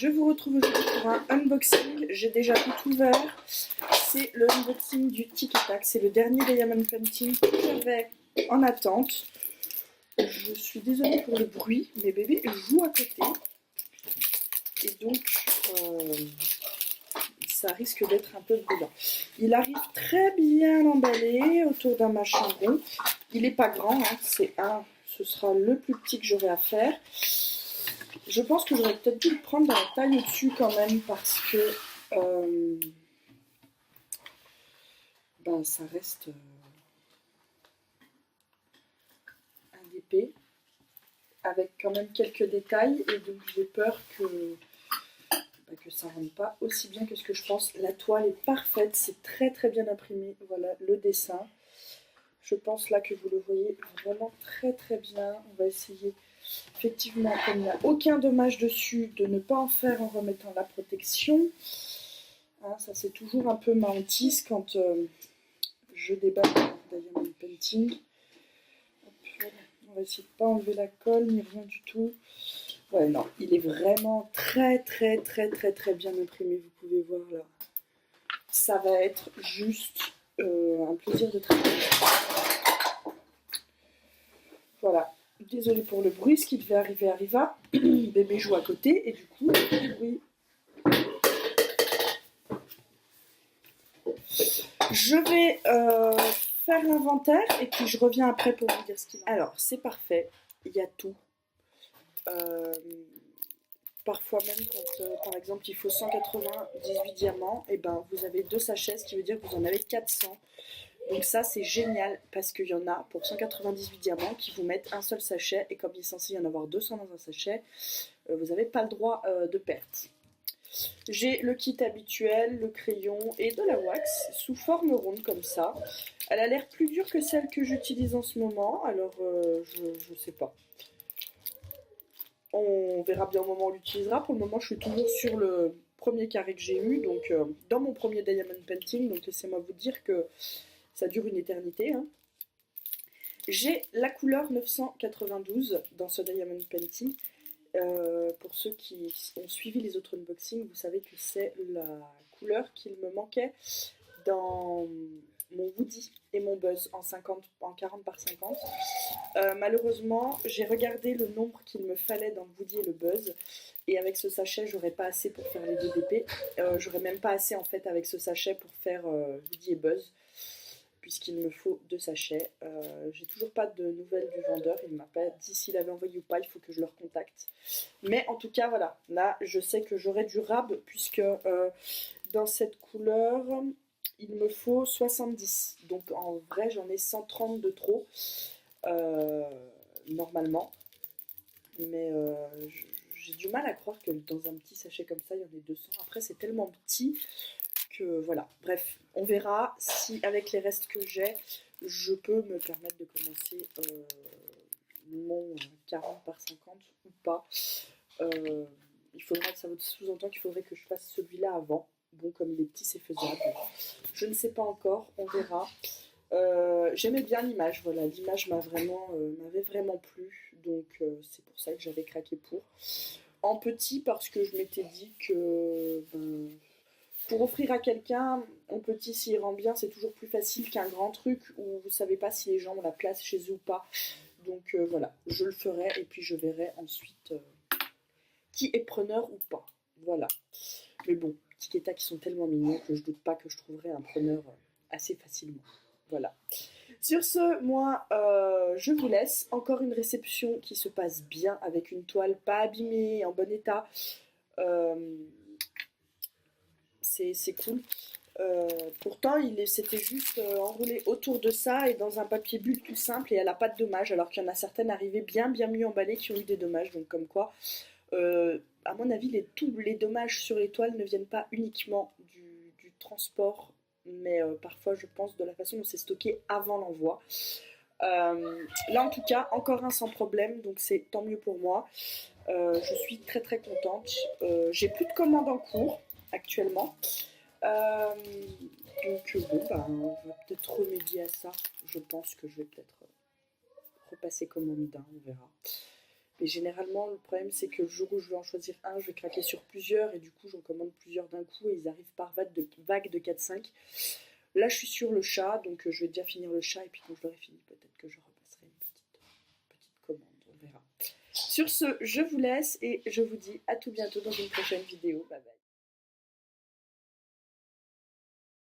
je vous retrouve aujourd'hui pour un unboxing. J'ai déjà tout ouvert. C'est le unboxing du Tic et Tac. C'est le dernier Diamond Painting que j'avais en attente. Je suis désolée pour le bruit, mes bébés jouent à côté. Et donc, ça risque d'être un peu bruyant. Il arrive très bien emballé autour d'un machin rond. Il n'est pas grand, hein, ce sera le plus petit que j'aurai à faire. Je pense que j'aurais peut-être dû le prendre dans la taille au-dessus quand même parce que ça reste un épée avec quand même quelques détails et donc j'ai peur que ça ne rentre pas aussi bien que ce que je pense. La toile est parfaite, c'est très très bien imprimé. Voilà le dessin. Je pense là que vous le voyez vraiment très très bien. On va essayer effectivement, comme il n'y a aucun dommage dessus, de ne pas en faire en remettant la protection. Hein, ça c'est toujours un peu ma hantise quand je déballe Diamond Painting. Hop, on va essayer de ne pas enlever la colle ni rien du tout. Ouais, non, il est vraiment très très très très très bien imprimé, vous pouvez voir là. Ça va être juste un plaisir de travailler. Voilà, désolée pour le bruit, ce qui devait arriver arriva. Bébé joue à côté et du coup, oui. Je vais faire l'inventaire et puis je reviens après pour vous dire ce qu'il y a. Alors, c'est parfait, il y a tout. Parfois même quand par exemple il faut 198 diamants, et ben vous avez 2 sachets, ce qui veut dire que vous en avez 400. Donc ça c'est génial parce qu'il y en a pour 198 diamants qui vous mettent un seul sachet et comme il est censé y en avoir 200 dans un sachet, vous n'avez pas le droit de perte. J'ai le kit habituel, le crayon et de la wax sous forme ronde comme ça. Elle a l'air plus dure que celle que j'utilise en ce moment, alors je sais pas. On verra bien au moment où on l'utilisera. Pour le moment, je suis toujours sur le premier carré que j'ai eu, donc dans mon premier Diamond Painting. Donc laissez-moi vous dire que ça dure une éternité. Hein. J'ai la couleur 992 dans ce Diamond Painting. Pour ceux qui ont suivi les autres unboxings, vous savez que c'est la couleur qu'il me manquait dans mon Woody et mon Buzz en 40 par 50. Malheureusement, j'ai regardé le nombre qu'il me fallait dans le Woody et le Buzz, et avec ce sachet, j'aurais pas assez pour faire les 2 DP. J'aurais même pas assez en fait avec ce sachet pour faire Woody et Buzz, puisqu'il me faut 2 sachets. J'ai toujours pas de nouvelles du vendeur, il m'a pas dit s'il avait envoyé ou pas, il faut que je le recontacte. Mais en tout cas, voilà, là, je sais que j'aurai du rab, puisque dans cette couleur, il me faut 70. Donc en vrai, j'en ai 130 de trop, normalement. Mais j'ai du mal à croire que dans un petit sachet comme ça, il y en ait 200. Après, c'est tellement petit que voilà. Bref, on verra si avec les restes que j'ai, je peux me permettre de commencer mon 40 par 50 ou pas. Il faudra, ça sous-entend qu'il faudrait que je fasse celui-là avant. Bon, comme il est petit, c'est faisable. Je ne sais pas encore, on verra. J'aimais bien l'image, voilà, l'image m'avait vraiment plu, donc c'est pour ça que j'avais craqué pour. En petit, parce que je m'étais dit que pour offrir à quelqu'un, en petit, s'il rend bien, c'est toujours plus facile qu'un grand truc où vous savez pas si les gens ont la place chez eux ou pas. Donc voilà, je le ferai et puis je verrai ensuite qui est preneur ou pas. Voilà. Mais bon, Tic et Tac qui sont tellement mignons que je doute pas que je trouverai un preneur assez facilement. Voilà. Sur ce, moi, je vous laisse. Encore une réception qui se passe bien avec une toile pas abîmée, en bon état. C'est cool. Pourtant, c'était juste enroulé autour de ça et dans un papier bulle tout simple et elle n'a pas de dommages, alors qu'il y en a certaines arrivées bien mieux emballées qui ont eu des dommages. Donc comme quoi, à mon avis, tous les dommages sur les toiles ne viennent pas uniquement du transport, mais parfois je pense de la façon dont c'est stocké avant l'envoi. Là en tout cas, encore un sans problème, donc c'est tant mieux pour moi. Je suis très très contente. J'ai plus de commandes en cours actuellement. Donc bon, on va peut-être remédier à ça. Je pense que je vais peut-être repasser commande d'un, on verra. Mais généralement, le problème, c'est que le jour où je vais en choisir un, je vais craquer sur plusieurs, et du coup, j'en commande plusieurs d'un coup, et ils arrivent par vague de 4-5. Là, je suis sur le chat, donc je vais déjà finir le chat, et puis quand je l'aurai fini, peut-être que je repasserai une petite commande, on verra. Sur ce, je vous laisse, et je vous dis à tout bientôt dans une prochaine vidéo. Bye bye.